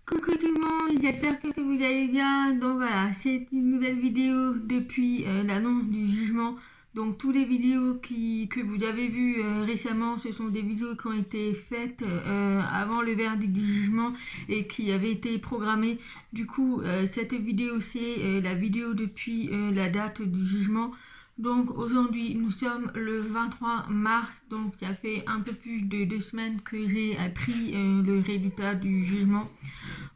Coucou tout le monde, j'espère que vous allez bien. Donc voilà, c'est une nouvelle vidéo depuis l'annonce du jugement. Donc toutes les vidéos que vous avez vues récemment, ce sont des vidéos qui ont été faites avant le verdict du jugement et qui avaient été programmées. Du coup, cette vidéo, c'est la vidéo depuis la date du jugement. Donc aujourd'hui, nous sommes le 23 mars, donc ça fait un peu plus de 2 semaines que j'ai appris le résultat du jugement.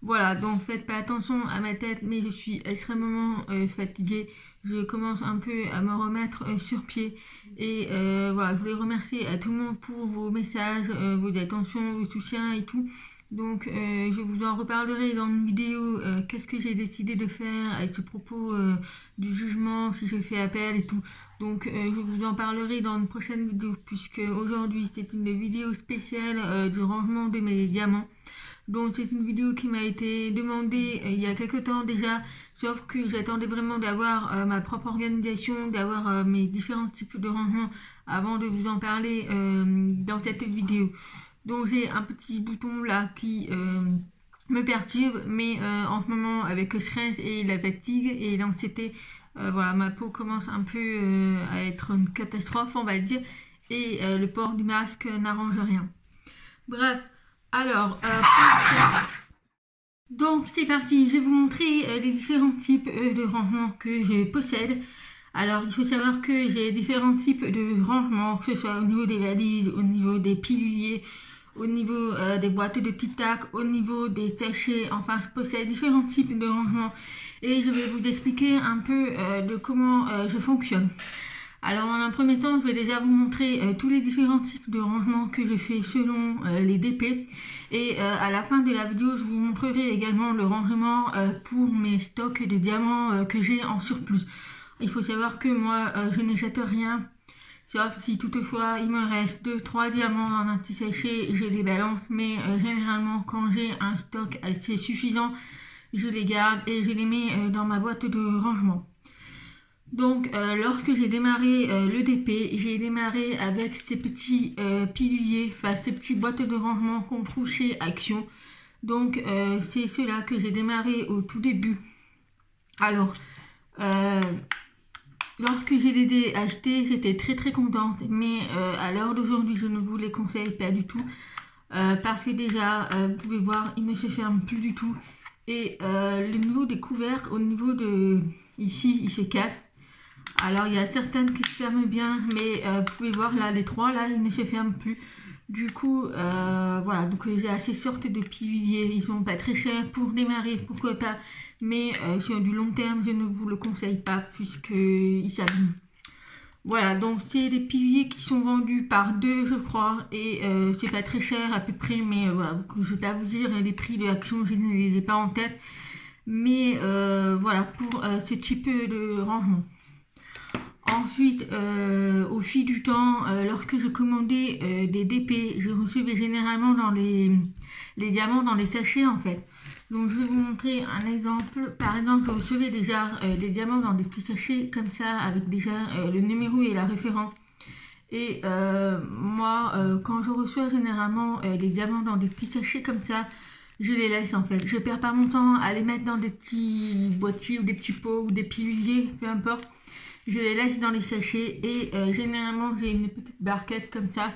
Voilà, donc faites pas attention à ma tête, mais je suis extrêmement fatiguée. Je commence un peu à me remettre sur pied. Et voilà, je voulais remercier à tout le monde pour vos messages, vos attentions, vos soutiens et tout. Donc je vous en reparlerai dans une vidéo, qu'est-ce que j'ai décidé de faire à ce propos du jugement, si je fais appel et tout. Donc je vous en parlerai dans une prochaine vidéo, puisque aujourd'hui c'est une vidéo spéciale du rangement de mes diamants. Donc c'est une vidéo qui m'a été demandée il y a quelques temps déjà, sauf que j'attendais vraiment d'avoir ma propre organisation, d'avoir mes différents types de rangements avant de vous en parler dans cette vidéo. Donc j'ai un petit bouton là qui me perturbe, mais en ce moment avec le stress et la fatigue et l'anxiété, voilà, ma peau commence un peu à être une catastrophe, on va dire, et le port du masque n'arrange rien. Bref. Alors, donc c'est parti, je vais vous montrer les différents types de rangements que je possède. Alors, il faut savoir que j'ai différents types de rangements, que ce soit au niveau des valises, au niveau des piluliers, au niveau des boîtes de tic-tac, au niveau des sachets. Enfin, je possède différents types de rangements et je vais vous expliquer un peu de comment je fonctionne. Alors dans un premier temps, je vais déjà vous montrer tous les différents types de rangements que je fais selon les DP. Et à la fin de la vidéo, je vous montrerai également le rangement pour mes stocks de diamants que j'ai en surplus. Il faut savoir que moi, je ne jette rien. Sauf si toutefois il me reste 2-3 diamants dans un petit sachet, je les balance. Mais généralement, quand j'ai un stock assez suffisant, je les garde et je les mets dans ma boîte de rangement. Donc lorsque j'ai démarré le DP, j'ai démarré avec ces petits piluliers, enfin ces petites boîtes de rangement qu'on trouve chez Action. Donc c'est cela que j'ai démarré au tout début. Alors lorsque j'ai les achetés, j'étais très contente, mais à l'heure d'aujourd'hui je ne vous les conseille pas du tout. Parce que déjà, vous pouvez voir, ils ne se ferment plus du tout. Et le niveau des couvercles, au niveau de ici, il se casse. Alors il y a certaines qui se ferment bien, mais vous pouvez voir là, les trois là, ils ne se ferment plus. Du coup, voilà, donc j'ai ces sortes de piluliers, ils sont pas très chers pour démarrer, pourquoi pas. Mais sur du long terme, je ne vous le conseille pas puisqu'ils s'abîment. Voilà, donc c'est des piluliers qui sont vendus par 2 je crois, et c'est pas très cher à peu près, mais voilà, je vais pas vous dire les prix de Action, je ne les ai pas en tête. Mais voilà, pour ce type de rangement. Ensuite, au fil du temps, lorsque je commandais des DP, je recevais généralement dans les diamants dans les sachets en fait. Donc je vais vous montrer un exemple. Par exemple, je recevais déjà des diamants dans des petits sachets comme ça, avec déjà le numéro et la référence. Et moi, quand je reçois généralement des diamants dans des petits sachets comme ça, je les laisse en fait. Je perds pas mon temps à les mettre dans des petits boîtiers ou des petits pots ou des piluliers, peu importe. Je les laisse dans les sachets et généralement j'ai une petite barquette comme ça.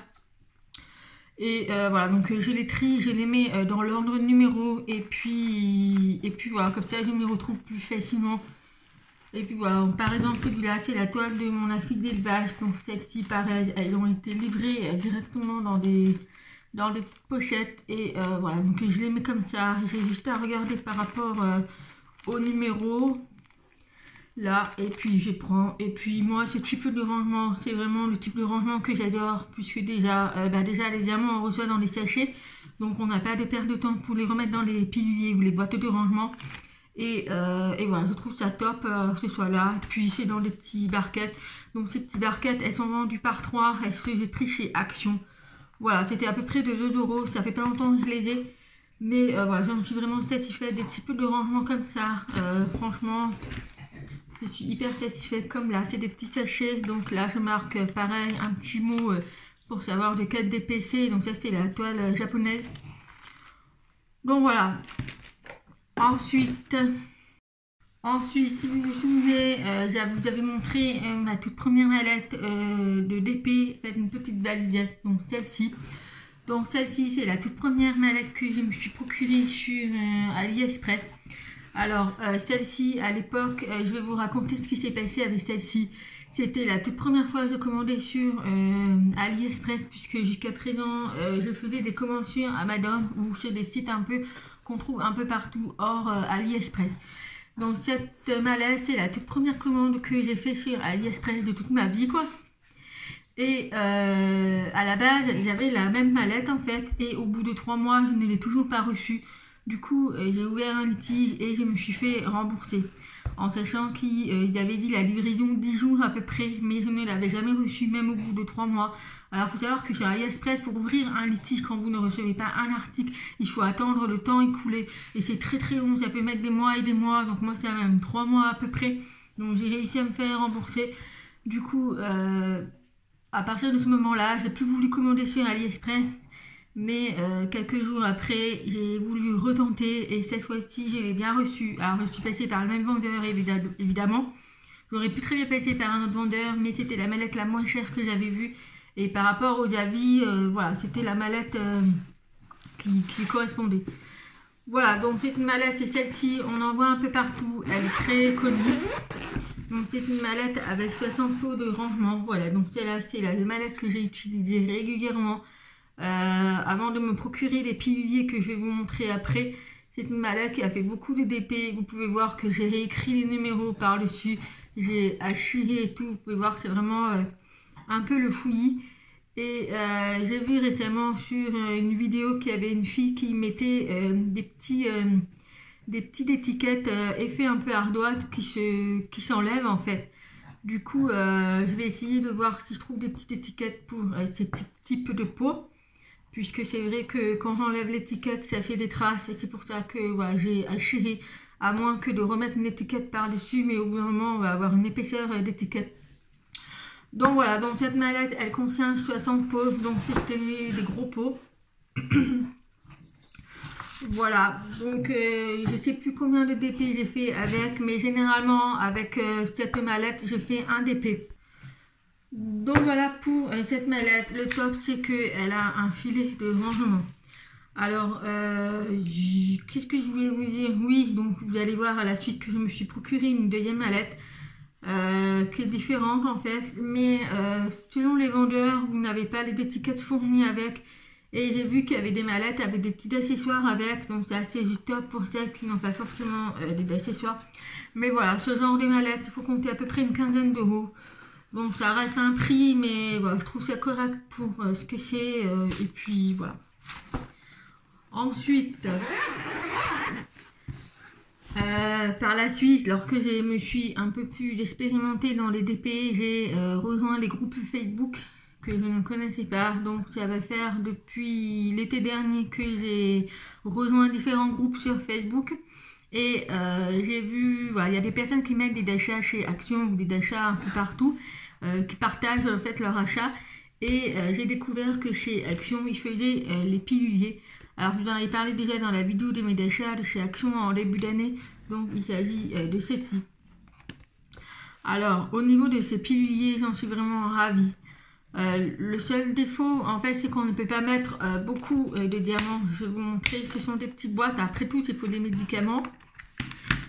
Et voilà, donc je les trie, je les mets dans l'ordre numéro et puis voilà, comme ça je me retrouve plus facilement. Et puis voilà, par exemple celui-là c'est la toile de mon Afrique d'élevage, donc celle-ci pareil, elles ont été livrées directement dans des petites pochettes et voilà, donc je les mets comme ça. J'ai juste à regarder par rapport au numéro. Là, et puis je prends, et puis moi ce type de rangement, c'est vraiment le type de rangement que j'adore, puisque déjà, déjà les diamants on reçoit dans les sachets, donc on n'a pas de perte de temps pour les remettre dans les piluliers ou les boîtes de rangement, et voilà, je trouve ça top que ce soit là. Et puis c'est dans des petits barquettes, donc ces petites barquettes elles sont vendues par 3, elles se pris chez Action, voilà, c'était à peu près de 2 €, ça fait pas longtemps que je les ai, mais voilà, j'en suis vraiment satisfaite des types de rangement comme ça, franchement. Je suis hyper satisfaite. Comme là, c'est des petits sachets. Donc là, je marque pareil un petit mot pour savoir de quel DP c'est. Donc ça, c'est la toile japonaise. Donc voilà. Ensuite, si vous vous souvenez, je vous avais montré ma toute première mallette de DP, c'est une petite valisette, donc celle-ci. Donc celle-ci, c'est la toute première mallette que je me suis procurée sur AliExpress. Alors celle-ci, à l'époque, je vais vous raconter ce qui s'est passé avec celle-ci. C'était la toute première fois que je commandais sur AliExpress, puisque jusqu'à présent, je faisais des commandes sur Amazon ou sur des sites un peu qu'on trouve un peu partout hors AliExpress. Donc cette mallette, c'est la toute première commande que j'ai fait sur AliExpress de toute ma vie, quoi. Et à la base, j'avais la même mallette en fait, et au bout de 3 mois, je ne l'ai toujours pas reçue. Du coup, j'ai ouvert un litige et je me suis fait rembourser. En sachant qu'il avait dit la livraison 10 jours à peu près, mais je ne l'avais jamais reçue, même au bout de 3 mois. Alors, il faut savoir que sur AliExpress, pour ouvrir un litige, quand vous ne recevez pas un article, il faut attendre le temps écoulé. Et c'est très très long, ça peut mettre des mois et des mois. Donc, moi, ça a même 3 mois à peu près. Donc, j'ai réussi à me faire rembourser. Du coup, à partir de ce moment-là, j'ai plus voulu commander sur AliExpress. Mais quelques jours après, j'ai voulu retenter et cette fois-ci, je l'ai bien reçu. Alors, je suis passée par le même vendeur, évidemment. J'aurais pu très bien passer par un autre vendeur, mais c'était la mallette la moins chère que j'avais vue. Et par rapport aux avis, voilà, c'était la mallette qui correspondait. Voilà, donc c'est une mallette, c'est celle-ci. On en voit un peu partout. Elle est très connue. Donc c'est une mallette avec 60 pots de rangement. Voilà, donc celle-là, c'est la mallette que j'ai utilisée régulièrement. Avant de me procurer les piluliers que je vais vous montrer après. C'est une mallette qui a fait beaucoup de DP. Vous pouvez voir que j'ai réécrit les numéros par dessus, j'ai hachuré et tout. Vous pouvez voir que c'est vraiment un peu le fouillis. Et j'ai vu récemment sur une vidéo qu'il y avait une fille qui mettait des petites étiquettes effet un peu ardoise qui s'enlèvent en fait. Du coup, je vais essayer de voir si je trouve des petites étiquettes pour ces petits types de peau. Puisque c'est vrai que quand j'enlève l'étiquette, ça fait des traces. Et c'est pour ça que voilà, j'ai hachuré. À moins que de remettre une étiquette par-dessus. Mais au bout d'un moment, on va avoir une épaisseur d'étiquette. Donc voilà, donc cette mallette, elle contient 60 pots. Donc c'était des gros pots. Voilà, donc je ne sais plus combien de DP j'ai fait avec. Mais généralement, avec cette mallette, je fais un DP. Donc voilà pour cette mallette. Le top, c'est qu'elle a un filet de rangement. Alors, qu'est-ce que je voulais vous dire? Oui, donc vous allez voir à la suite que je me suis procuré une deuxième mallette qui est différente en fait. Mais selon les vendeurs, vous n'avez pas les étiquettes fournies avec. Et j'ai vu qu'il y avait des mallettes avec des petits accessoires avec. Donc c'est assez top pour celles qui n'ont pas forcément des accessoires. Mais voilà, ce genre de mallette, il faut compter à peu près une quinzaine d'euros. Donc ça reste un prix, mais voilà, je trouve ça correct pour ce que c'est. Et puis voilà. Ensuite, par la suite, lorsque je me suis un peu plus expérimentée dans les DP, j'ai rejoint les groupes Facebook que je ne connaissais pas. Donc ça va faire depuis l'été dernier que j'ai rejoint différents groupes sur Facebook. Et j'ai vu, voilà, il y a des personnes qui mettent des achats chez Action ou des achats un peu partout. Qui partagent en fait leur achat et j'ai découvert que chez Action ils faisaient les piluliers. Alors je vous en avais parlé déjà dans la vidéo de mes achats de chez Action en début d'année, donc il s'agit de ceci. Alors au niveau de ces piluliers, j'en suis vraiment ravie. Le seul défaut en fait c'est qu'on ne peut pas mettre beaucoup de diamants. Je vais vous montrer, ce sont des petites boîtes, après tout c'est pour des médicaments,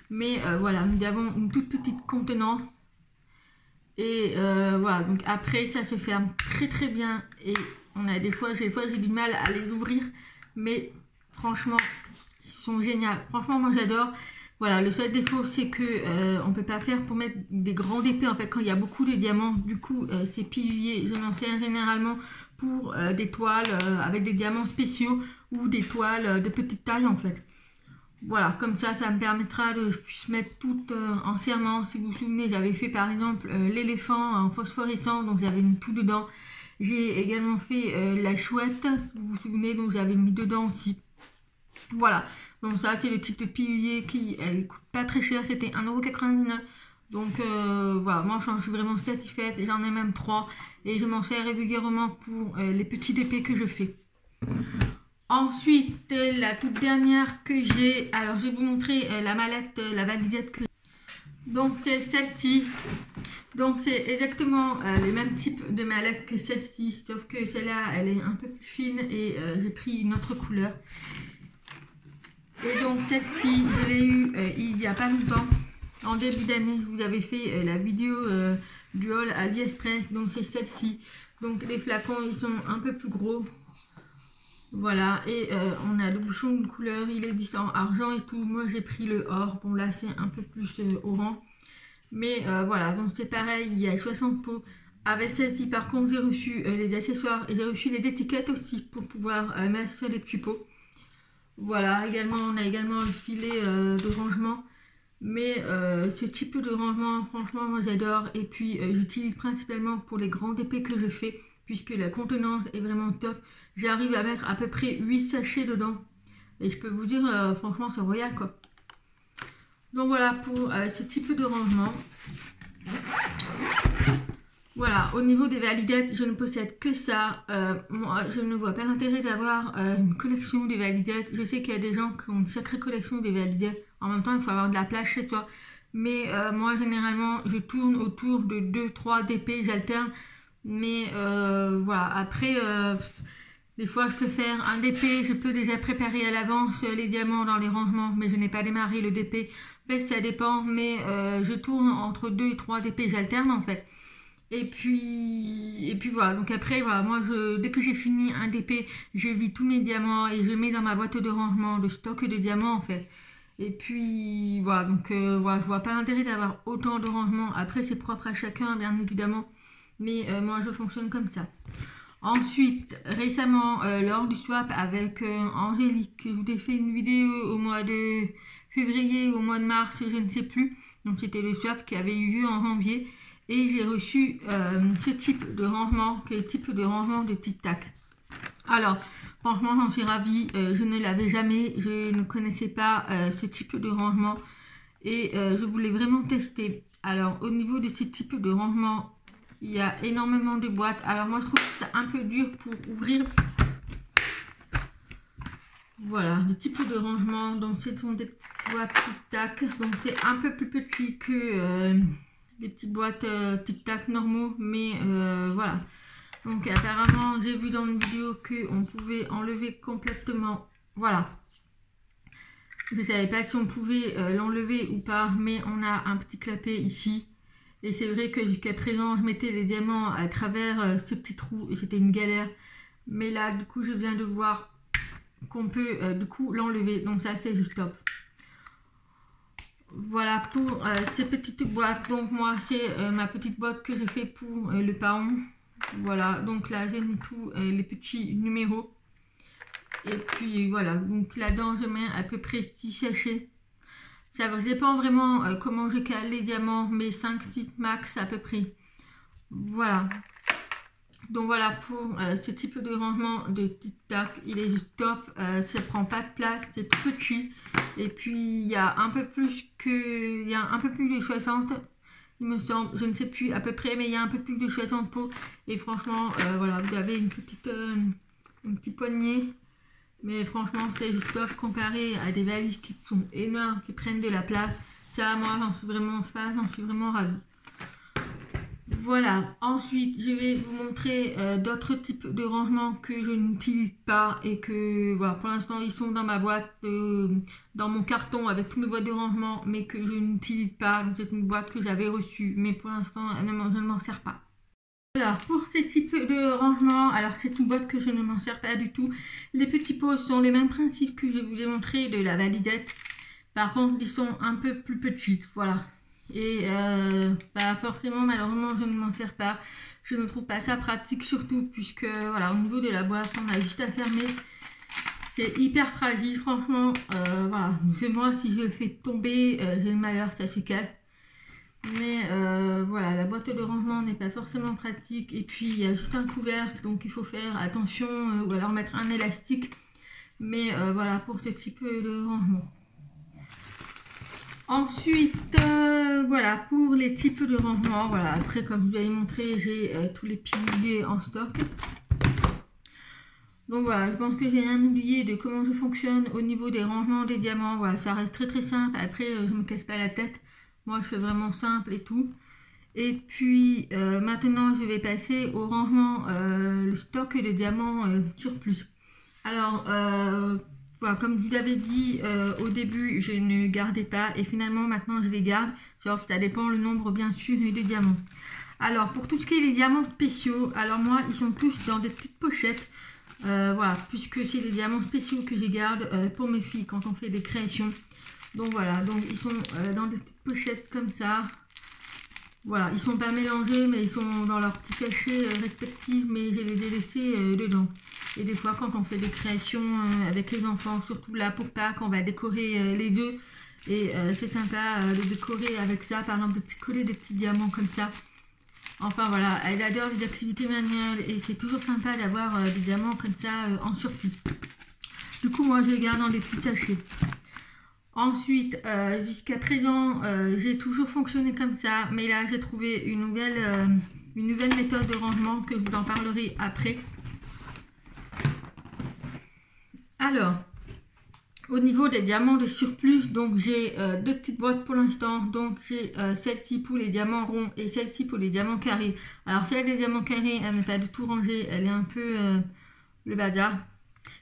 mais voilà, nous avons une toute petite contenance. Et voilà, donc après ça se ferme très très bien et on a des fois j'ai du mal à les ouvrir, mais franchement ils sont géniaux. Franchement moi j'adore. Voilà, le seul défaut c'est que on peut pas faire pour mettre des grands épées en fait quand il y a beaucoup de diamants. Du coup ces piluliers je m'en sers généralement pour des toiles avec des diamants spéciaux ou des toiles de petite taille en fait. Voilà, comme ça me permettra de mettre tout entièrement. Si vous vous souvenez, j'avais fait par exemple l'éléphant en phosphorescent, donc j'avais mis tout dedans. J'ai également fait la chouette, si vous vous souvenez, donc j'avais mis dedans aussi. Voilà, donc ça c'est le type de pilulier qui coûte pas très cher, c'était 1,99 €. Donc voilà, moi je suis vraiment satisfaite, j'en ai même 3 et je m'en sers régulièrement pour les petits DP que je fais. Ensuite, la toute dernière que j'ai, alors je vais vous montrer la mallette, la valigette que j'ai. Donc c'est celle-ci. Donc c'est exactement le même type de mallette que celle-ci, sauf que celle-là elle est un peu plus fine et j'ai pris une autre couleur. Et donc celle-ci, je l'ai eue il n'y a pas longtemps, en début d'année. Je vous avais fait la vidéo du haul AliExpress, donc c'est celle-ci. Donc les flacons ils sont un peu plus gros. Voilà, et on a le bouchon d'une couleur, il est dit en argent et tout. Moi j'ai pris le or, bon là c'est un peu plus orange. Mais voilà, donc c'est pareil, il y a 60 pots. Avec celle-ci par contre j'ai reçu les accessoires et j'ai reçu les étiquettes aussi pour pouvoir mettre sur les petits pots. Voilà, également on a également le filet de rangement. Mais ce type de rangement, franchement moi j'adore. Et puis j'utilise principalement pour les grands épées que je fais, puisque la contenance est vraiment top. J'arrive à mettre à peu près 8 sachets dedans. Et je peux vous dire, franchement, c'est royal quoi. Donc voilà pour ce type de rangement. Voilà, au niveau des validettes, je ne possède que ça. Moi, je ne vois pas l'intérêt d'avoir une collection de validettes. Je sais qu'il y a des gens qui ont une sacrée collection de validettes. En même temps, il faut avoir de la place chez soi. Mais moi, généralement, je tourne autour de 2-3 DP, j'alterne. Mais voilà, après... des fois je peux faire un DP, je peux déjà préparer à l'avance les diamants dans les rangements, mais je n'ai pas démarré le DP. En fait ça dépend, mais je tourne entre 2 et 3 DP, j'alterne en fait. Et puis voilà, donc après voilà, moi dès que j'ai fini un DP, je vide tous mes diamants et je mets dans ma boîte de rangement le stock de diamants en fait. Et puis voilà, donc voilà, je vois pas l'intérêt d'avoir autant de rangements. Après c'est propre à chacun bien évidemment, mais moi je fonctionne comme ça. Ensuite, récemment, lors du swap avec Angélique, je vous ai fait une vidéo au mois de février ou au mois de mars, je ne sais plus. Donc c'était le swap qui avait eu lieu en janvier. Et j'ai reçu ce type de rangement, qui est le type de rangement de Tic Tac. Alors, franchement, j'en suis ravie. Je ne l'avais jamais, je ne connaissais pas ce type de rangement. Et je voulais vraiment tester. Alors, au niveau de ce type de rangement, il y a énormément de boîtes. Alors moi je trouve que c'est un peu dur pour ouvrir. Voilà, le type de rangement. Donc ce sont des petites boîtes tic-tac. Donc c'est un peu plus petit que les petites boîtes tic-tac normaux. Mais voilà. Donc apparemment j'ai vu dans une vidéo qu'on pouvait enlever complètement. Voilà. Je ne savais pas si on pouvait l'enlever ou pas. Mais on a un petit clapet ici. Et c'est vrai que jusqu'à présent, je mettais les diamants à travers ce petit trou et c'était une galère. Mais là, du coup, je viens de voir qu'on peut du coup l'enlever. Donc ça, c'est juste top. Voilà pour ces petites boîtes. Donc moi, c'est ma petite boîte que j'ai fait pour le paon. Voilà, donc là, j'ai mis tous les petits numéros. Et puis voilà, donc là-dedans, je mets à peu près 6 sachets. Ça dépend vraiment comment je cale les diamants, mais 5-6 max à peu près. Voilà. Donc voilà pour ce type de rangement de Tic Tac. Il est juste top. Ça prend pas de place, c'est tout petit. Et puis il y a un peu plus de 60. Il me semble, je ne sais plus à peu près, mais il y a un peu plus de 60 pots. Et franchement, voilà, vous avez une petite poignée. Mais franchement, c'est juste top comparé à des valises qui sont énormes, qui prennent de la place. Ça, moi, j'en suis vraiment fan, j'en suis vraiment ravie. Voilà. Ensuite, je vais vous montrer d'autres types de rangements que je n'utilise pas et que, voilà, pour l'instant, ils sont dans ma boîte, dans mon carton avec toutes mes boîtes de rangement, mais que je n'utilise pas. Donc, c'est une boîte que j'avais reçue, mais pour l'instant, je ne m'en sers pas. Alors pour ce type de rangement, alors c'est une boîte que je ne m'en sers pas du tout. Les petits pots sont les mêmes principes que je vous ai montré de la validette. Par contre ils sont un peu plus petits, voilà. Et forcément malheureusement je ne m'en sers pas. Je ne trouve pas ça pratique surtout puisque voilà, au niveau de la boîte on a juste à fermer. C'est hyper fragile franchement, voilà. C'est moi si je le fais tomber, j'ai le malheur, ça se casse. Mais voilà, la boîte de rangement n'est pas forcément pratique. Et puis il y a juste un couvercle, donc il faut faire attention ou alors mettre un élastique. Mais voilà pour ce type de rangement. Ensuite, voilà pour les types de rangement. Voilà, après comme je vous avais montré, j'ai tous les piliers en stock. Donc voilà, je pense que j'ai rien oublié de comment je fonctionne au niveau des rangements des diamants. Voilà, ça reste très très simple. Après, je me casse pas la tête. Moi, je fais vraiment simple et tout. Et puis maintenant, je vais passer au rangement, le stock de diamants surplus. Alors, voilà, comme je vous l'avais dit au début, je ne gardais pas et finalement maintenant je les garde. Sauf ça dépend le nombre bien sûr de diamants. Alors, pour tout ce qui est les diamants spéciaux, alors moi, ils sont tous dans des petites pochettes. Voilà, puisque c'est des diamants spéciaux que je garde pour mes filles quand on fait des créations. Donc voilà, donc ils sont dans des petites pochettes comme ça. Voilà, ils sont pas mélangés, mais ils sont dans leurs petits sachets respectifs, mais je les ai laissés dedans. Et des fois, quand on fait des créations avec les enfants, surtout là pour Pâques, on va décorer les œufs. Et c'est sympa de décorer avec ça, par exemple, de coller des petits diamants comme ça. Enfin voilà, elle adore les activités manuelles et c'est toujours sympa d'avoir des diamants comme ça en surplus. Du coup, moi, je les garde dans des petits sachets. Ensuite, jusqu'à présent, j'ai toujours fonctionné comme ça, mais là, j'ai trouvé une nouvelle méthode de rangement que je vous en parlerai après. Alors, au niveau des diamants de surplus, donc j'ai deux petites boîtes pour l'instant. Donc j'ai celle-ci pour les diamants ronds et celle-ci pour les diamants carrés. Alors celle des diamants carrés, elle n'est pas du tout rangée, elle est un peu le bazar.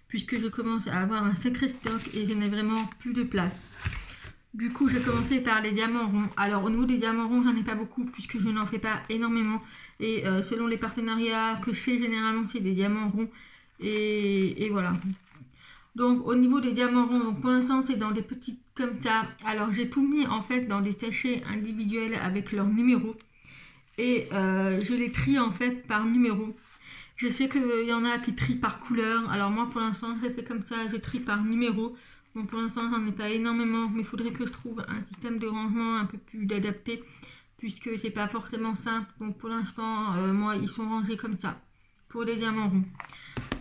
Puisque je commence à avoir un sacré stock et je n'ai vraiment plus de place. Du coup, je vais commencer par les diamants ronds. Alors, au niveau des diamants ronds, j'en ai pas beaucoup puisque je n'en fais pas énormément. Et selon les partenariats que je fais, généralement, c'est des diamants ronds. Et voilà. Donc, au niveau des diamants ronds, donc pour l'instant, c'est dans des petites comme ça. Alors, j'ai tout mis en fait dans des sachets individuels avec leurs numéros. Et je les trie en fait par numéro. Je sais qu'il y en a qui trient par couleur. Alors moi pour l'instant je fais comme ça, je trie par numéro. Bon pour l'instant j'en ai pas énormément, mais il faudrait que je trouve un système de rangement un peu plus adapté. Puisque c'est pas forcément simple. Donc pour l'instant moi ils sont rangés comme ça. Pour les diamants ronds.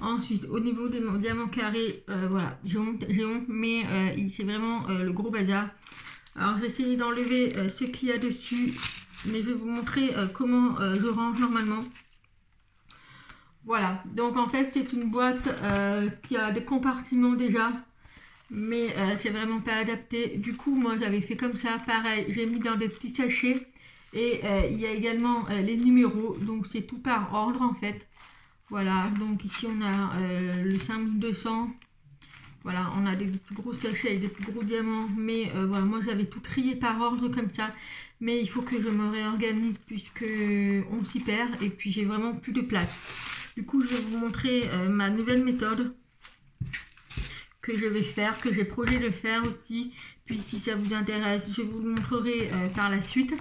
Ensuite au niveau des diamants carrés, voilà, j'ai honte, mais c'est vraiment le gros bazar. Alors je vais essayer d'enlever ce qu'il y a dessus. Mais je vais vous montrer comment je range normalement. Voilà, donc en fait c'est une boîte qui a des compartiments déjà, mais c'est vraiment pas adapté. Du coup moi j'avais fait comme ça, pareil, j'ai mis dans des petits sachets et il y a également les numéros, donc c'est tout par ordre en fait. Voilà, donc ici on a le 5200, voilà, on a des plus gros sachets et des plus gros diamants, mais voilà, moi j'avais tout trié par ordre comme ça. Mais il faut que je me réorganise puisque on s'y perd et puis j'ai vraiment plus de place. Du coup, je vais vous montrer ma nouvelle méthode que je vais faire, que j'ai projet de faire aussi. Puis si ça vous intéresse, je vous le montrerai par la suite.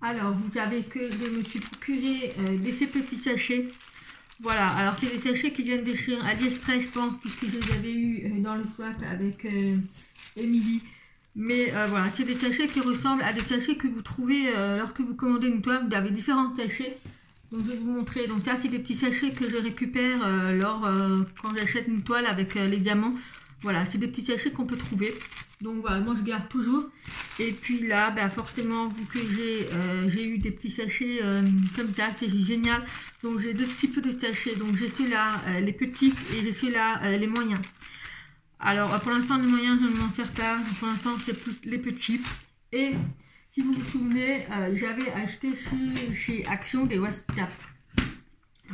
Alors, vous savez que je me suis procuré ces petits sachets. Voilà, alors c'est des sachets qui viennent de chez AliExpress, je pense, puisque je les avais eu dans le swap avec Émilie. Mais voilà, c'est des sachets qui ressemblent à des sachets que vous trouvez lorsque vous commandez une toile. Vous avez différents sachets. Donc je vais vous montrer. Donc ça, c'est des petits sachets que je récupère quand j'achète une toile avec les diamants. Voilà, c'est des petits sachets qu'on peut trouver. Donc voilà, moi je garde toujours. Et puis là, bah, forcément, vu que j'ai eu des petits sachets comme ça, c'est génial. Donc j'ai deux types de sachets. Donc j'ai ceux-là, les petits, et j'ai ceux-là, les moyens. Alors pour l'instant les moyens je ne m'en sers pas, pour l'instant c'est plus les petits. Et si vous vous souvenez, j'avais acheté chez Action des WhatsApp.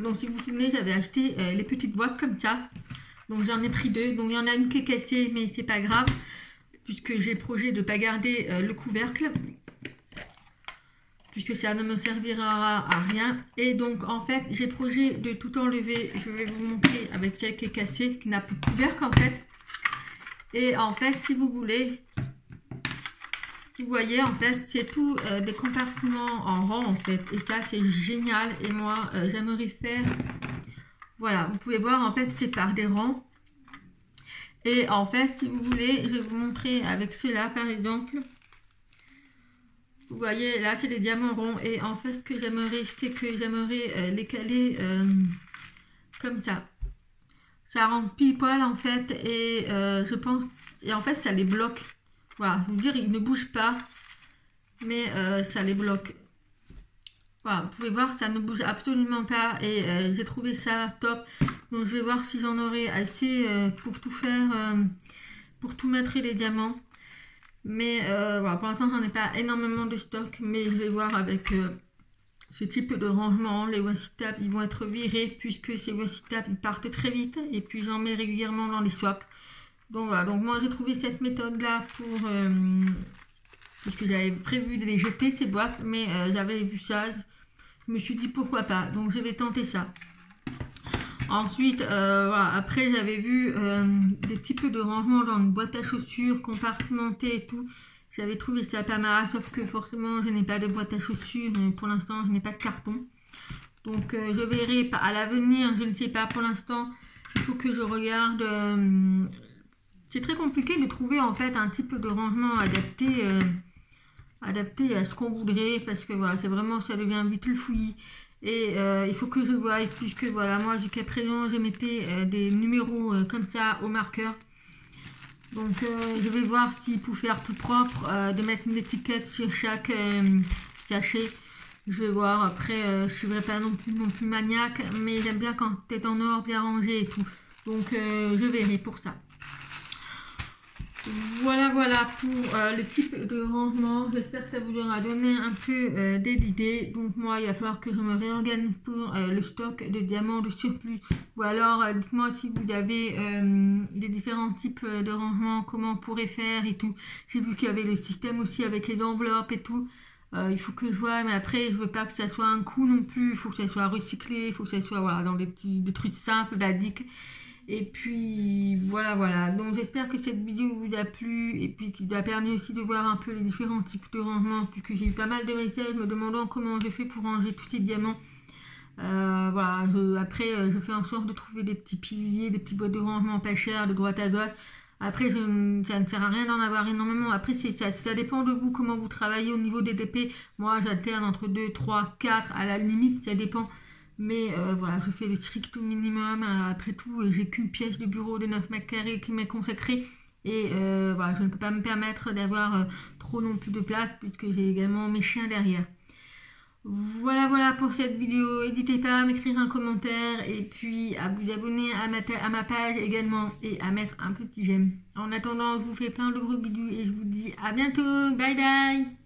Donc si vous vous souvenez, j'avais acheté les petites boîtes comme ça. Donc j'en ai pris deux, donc il y en a une qui est cassée mais c'est pas grave. Puisque j'ai projet de ne pas garder le couvercle. Puisque ça ne me servira à rien. Et donc en fait j'ai projet de tout enlever. Je vais vous montrer avec celle qui est cassée, qui n'a plus de couvercle en fait. Et en fait, si vous voulez, vous voyez, en fait, c'est tout des compartiments en rang, en fait. Et ça, c'est génial. Et moi, j'aimerais faire... Voilà, vous pouvez voir, en fait, c'est par des rangs. Et en fait, si vous voulez, je vais vous montrer avec ceux-là, par exemple. Vous voyez, là, c'est des diamants ronds. Et en fait, ce que j'aimerais, c'est que j'aimerais les caler comme ça. Ça rentre pile poil en fait et je pense, et en fait ça les bloque. Voilà, je veux dire ils ne bougent pas, mais ça les bloque. Voilà, vous pouvez voir, ça ne bouge absolument pas et j'ai trouvé ça top. Donc je vais voir si j'en aurai assez pour tout faire, pour tout mettre les diamants. Mais voilà, pour l'instant j'en ai pas énormément de stock, mais je vais voir avec ce type de rangement. Les washi taps ils vont être virés puisque ces washi taps ils partent très vite et puis j'en mets régulièrement dans les swaps. Donc voilà, donc moi j'ai trouvé cette méthode là pour puisque j'avais prévu de les jeter ces boîtes, mais j'avais vu ça, je me suis dit pourquoi pas, donc je vais tenter ça. Ensuite, voilà, après j'avais vu des types de rangement dans une boîte à chaussures compartimentée et tout. J'avais trouvé ça pas mal, sauf que forcément je n'ai pas de boîte à chaussures, pour l'instant je n'ai pas de carton. Donc je verrai à l'avenir, je ne sais pas pour l'instant, il faut que je regarde. C'est très compliqué de trouver en fait un type de rangement adapté à ce qu'on voudrait, parce que voilà, c'est vraiment, ça devient vite le fouillis. Et il faut que je voie, puisque voilà, moi jusqu'à présent je mettais des numéros comme ça au marqueur. Donc je vais voir si pour faire plus propre, de mettre une étiquette sur chaque sachet. Je vais voir, après je ne suis pas non plus maniaque, mais j'aime bien quand c'est en or, bien rangé et tout. Donc je verrai pour ça. Voilà pour le type de rangement. J'espère que ça vous aura donné un peu des idées. Donc moi il va falloir que je me réorganise pour le stock de diamants de surplus. Ou alors dites-moi si vous avez des différents types de rangement, comment on pourrait faire et tout. J'ai vu qu'il y avait le système aussi avec les enveloppes et tout. Il faut que je vois, mais après je veux pas que ça soit un coup non plus. Il faut que ça soit recyclé, il faut que ça soit voilà, dans des trucs simples, basiques. Et puis voilà, donc j'espère que cette vidéo vous a plu et puis qu'il vous a permis aussi de voir un peu les différents types de rangement, puisque j'ai eu pas mal de messages me demandant comment je fais pour ranger tous ces diamants. Voilà, après je fais en sorte de trouver des petits piliers, des petits boîtes de rangement pas chers de droite à droite. Après ça ne sert à rien d'en avoir énormément. Après ça dépend de vous, comment vous travaillez au niveau des DP. Moi j'alterne entre 2, 3, 4 à la limite, ça dépend. Mais voilà, je fais le strict minimum. Après tout, j'ai qu'une pièce de bureau de 9 mètres carrés qui m'est consacrée. Et voilà, je ne peux pas me permettre d'avoir trop non plus de place puisque j'ai également mes chiens derrière. Voilà pour cette vidéo. N'hésitez pas à m'écrire un commentaire et puis à vous abonner à ma page également et à mettre un petit j'aime. En attendant, je vous fais plein de gros bisous et je vous dis à bientôt. Bye bye.